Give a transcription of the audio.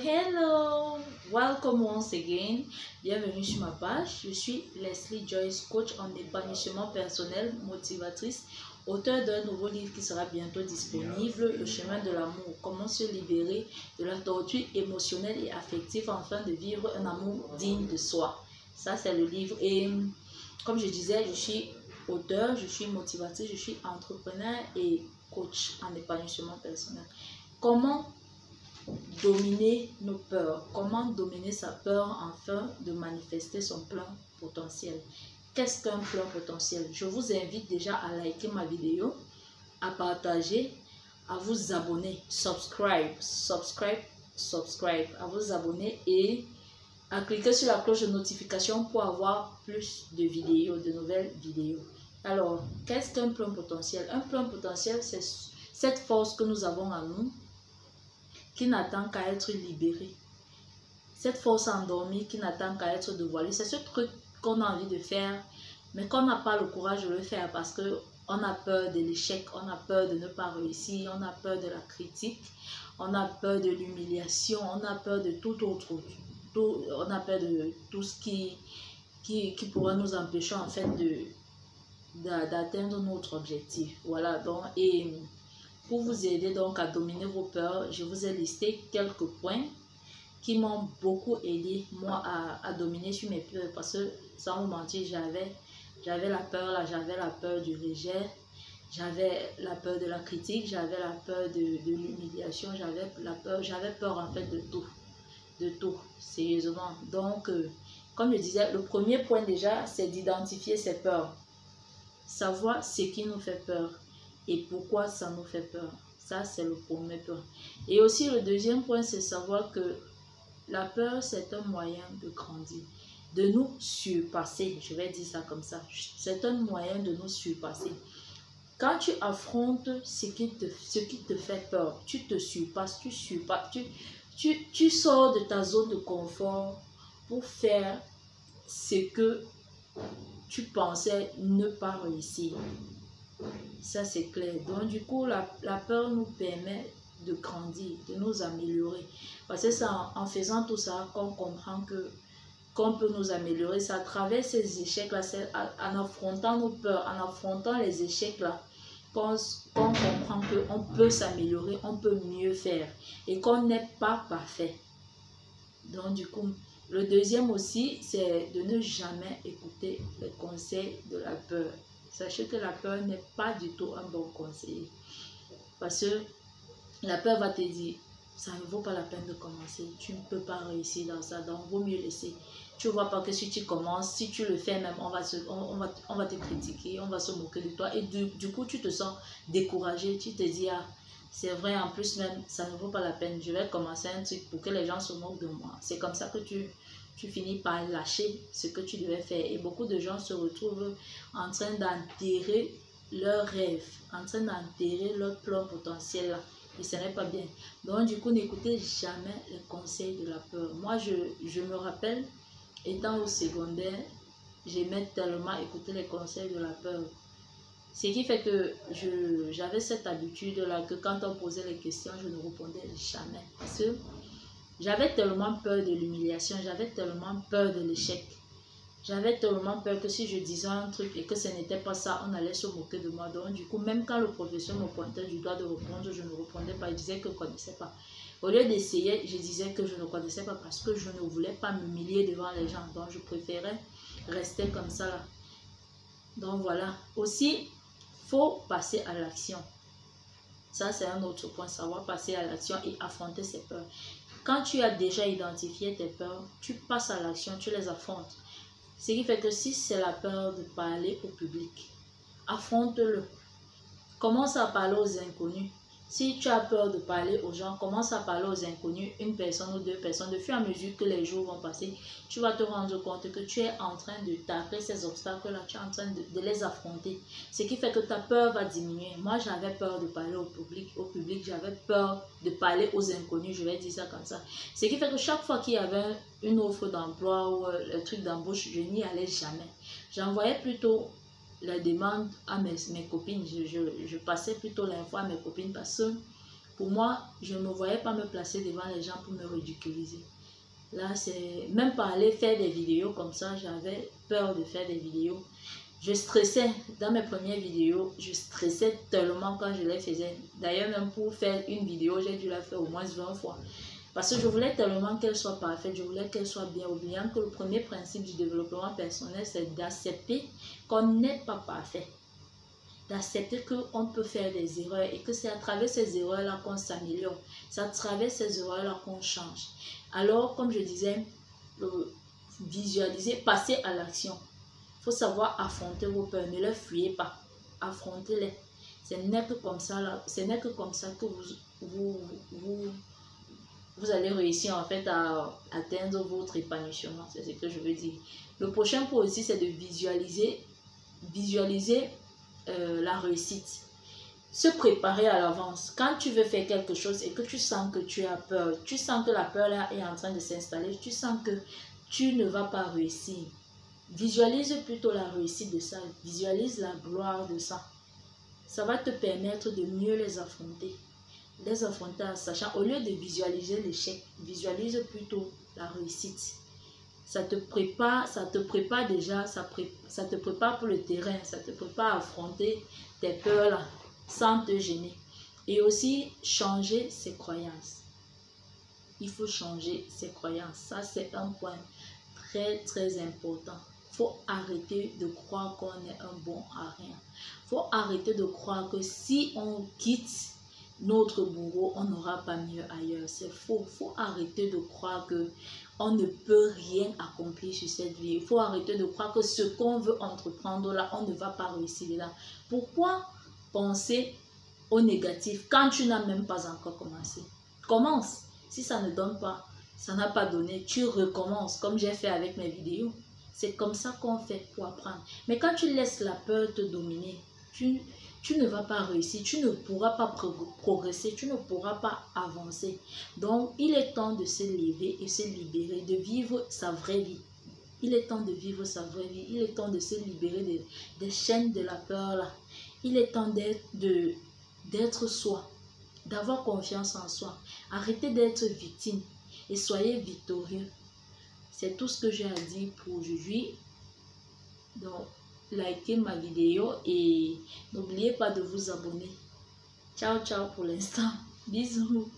Hello, welcome once again. Bienvenue sur ma page. Je suis Leslie Joyce, coach en épanouissement personnel, motivatrice, auteur d'un nouveau livre qui sera bientôt disponible, Le chemin de l'amour, comment se libérer de la torture émotionnelle et affective afin de vivre un amour digne de soi. Ça, c'est le livre. Et comme je disais, je suis auteur, je suis motivatrice, je suis entrepreneur et coach en épanouissement personnel. Comment dominer nos peurs, comment dominer sa peur afin de manifester son plein potentiel. Qu'est-ce qu'un plein potentiel? Je vous invite déjà à liker ma vidéo, à partager, à vous abonner, subscribe, à vous abonner et à cliquer sur la cloche de notification pour avoir plus de vidéos, de nouvelles vidéos. Alors, qu'est-ce qu'un plein potentiel? Un plein potentiel, c'est cette force que nous avons en nous qui n'attend qu'à être libérée. Cette force endormie qui n'attend qu'à être dévoilée. C'est ce truc qu'on a envie de faire, mais qu'on n'a pas le courage de le faire parce qu'on a peur de l'échec, on a peur de ne pas réussir, on a peur de la critique, on a peur de l'humiliation, on a peur de tout autre. On a peur de tout ce qui pourrait nous empêcher en fait d'atteindre notre objectif. Voilà, donc, et pour vous aider donc à dominer vos peurs, je vous ai listé quelques points qui m'ont beaucoup aidé moi à dominer sur mes peurs parce que sans vous mentir, j'avais la peur là, j'avais la peur du rejet, j'avais la peur de la critique, j'avais la peur de l'humiliation, j'avais peur en fait de tout, sérieusement. Donc, comme je disais, le premier point déjà, c'est d'identifier ses peurs, savoir ce qui nous fait peur et pourquoi ça nous fait peur. Ça, c'est le premier point. Et aussi, le deuxième point, c'est savoir que la peur, c'est un moyen de grandir, de nous surpasser. Je vais dire ça comme ça. C'est un moyen de nous surpasser. Quand tu affrontes ce qui te fait peur, tu te surpasses, tu sors de ta zone de confort pour faire ce que tu pensais ne pas réussir. Ça, c'est clair. Donc, du coup, la peur nous permet de grandir, de nous améliorer. Parce que c'est en faisant tout ça qu'on comprend qu'on peut nous améliorer. C'est à travers ces échecs-là, c'est en affrontant nos peurs, en affrontant les échecs-là, qu'on comprend qu'on peut s'améliorer, on peut mieux faire et qu'on n'est pas parfait. Donc, du coup, le deuxième aussi, c'est de ne jamais écouter les conseils de la peur. Sachez que la peur n'est pas du tout un bon conseiller. Parce que la peur va te dire, ça ne vaut pas la peine de commencer. Tu ne peux pas réussir dans ça, donc il vaut mieux laisser. Tu ne vois pas que si tu commences, si tu le fais même, on va te critiquer, on va se moquer de toi. Et du coup, tu te sens découragé. Tu te dis, ah, c'est vrai, en plus même, ça ne vaut pas la peine. Je vais commencer un truc pour que les gens se moquent de moi. C'est comme ça que tu finis par lâcher ce que tu devais faire. Et beaucoup de gens se retrouvent en train d'enterrer leurs rêves, en train d'enterrer leur plein potentiel là. Et ce n'est pas bien. Donc du coup, n'écoutez jamais les conseils de la peur. Moi, je me rappelle, étant au secondaire, j'aimais tellement écouter les conseils de la peur. Ce qui fait que j'avais cette habitude-là que quand on posait les questions, je ne répondais jamais. Parce que j'avais tellement peur de l'humiliation, j'avais tellement peur de l'échec. J'avais tellement peur que si je disais un truc et que ce n'était pas ça, on allait se moquer de moi. Donc du coup, même quand le professeur me pointait du doigt de répondre, je ne répondais pas. Il disait que je ne connaissais pas. Au lieu d'essayer, je disais que je ne connaissais pas parce que je ne voulais pas m'humilier devant les gens. Donc je préférais rester comme ça là. Donc voilà. Aussi, il faut passer à l'action. Ça, c'est un autre point, savoir passer à l'action et affronter ses peurs. Quand tu as déjà identifié tes peurs, tu passes à l'action, tu les affrontes. Ce qui fait que si c'est la peur de parler au public, affronte-le. Commence à parler aux inconnus. Si tu as peur de parler aux gens, commence à parler aux inconnus, une personne ou deux personnes. De fur et à mesure que les jours vont passer, tu vas te rendre compte que tu es en train de taper ces obstacles-là, tu es en train de les affronter. Ce qui fait que ta peur va diminuer. Moi, j'avais peur de parler au public, j'avais peur de parler aux inconnus, je vais dire ça comme ça. Ce qui fait que chaque fois qu'il y avait une offre d'emploi ou un truc d'embauche, je n'y allais jamais. J'envoyais plutôt la demande à mes copines, je passais plutôt l'info à mes copines parce que Pour moi, je ne me voyais pas me placer devant les gens pour me ridiculiser. Là, c'est même pas aller faire des vidéos comme ça, j'avais peur de faire des vidéos. Je stressais dans mes premières vidéos, je stressais tellement quand je les faisais. D'ailleurs, même pour faire une vidéo, j'ai dû la faire au moins 20 fois. Parce que je voulais tellement qu'elle soit parfaite, je voulais qu'elle soit bien, oubliant que le premier principe du développement personnel, c'est d'accepter qu'on n'est pas parfait. D'accepter qu'on peut faire des erreurs et que c'est à travers ces erreurs-là qu'on s'améliore. C'est à travers ces erreurs-là qu'on change. Alors, comme je disais, visualiser, passer à l'action. Il faut savoir affronter vos peurs, ne les fuyez pas. Affrontez-les. Ce n'est que comme ça, que vous allez réussir en fait à atteindre votre épanouissement. C'est ce que je veux dire. Le prochain point aussi, c'est de visualiser la réussite. Se préparer à l'avance. Quand tu veux faire quelque chose et que tu sens que tu as peur, tu sens que la peur là est en train de s'installer, tu sens que tu ne vas pas réussir. Visualise plutôt la réussite de ça. Visualise la gloire de ça. Ça va te permettre de mieux les affronter. Les affronter en sachant, au lieu de visualiser l'échec, visualise plutôt la réussite. Ça te prépare déjà, ça te prépare pour le terrain, ça te prépare à affronter tes peurs là, sans te gêner. Et aussi, changer ses croyances. Il faut changer ses croyances. Ça, c'est un point très, très important. Il faut arrêter de croire qu'on est un bon à rien. Il faut arrêter de croire que si on quitte notre bourreau, on n'aura pas mieux ailleurs. C'est faux. Il faut arrêter de croire que on ne peut rien accomplir sur cette vie. Il faut arrêter de croire que ce qu'on veut entreprendre là, on ne va pas réussir là. Pourquoi penser au négatif quand tu n'as même pas encore commencé? Commence. Si ça ne donne pas, ça n'a pas donné, tu recommences comme j'ai fait avec mes vidéos. C'est comme ça qu'on fait pour apprendre. Mais quand tu laisses la peur te dominer, tu ne vas pas réussir, tu ne pourras pas progresser, tu ne pourras pas avancer. Donc, il est temps de se lever et se libérer, de vivre sa vraie vie. Il est temps de vivre sa vraie vie. Il est temps de se libérer des chaînes de la peur là. Il est temps d'être soi, d'avoir confiance en soi. Arrêtez d'être victime et soyez victorieux. C'est tout ce que j'ai à dire pour aujourd'hui. Donc, likez ma vidéo et n'oubliez pas de vous abonner. Ciao, ciao pour l'instant. Bisous.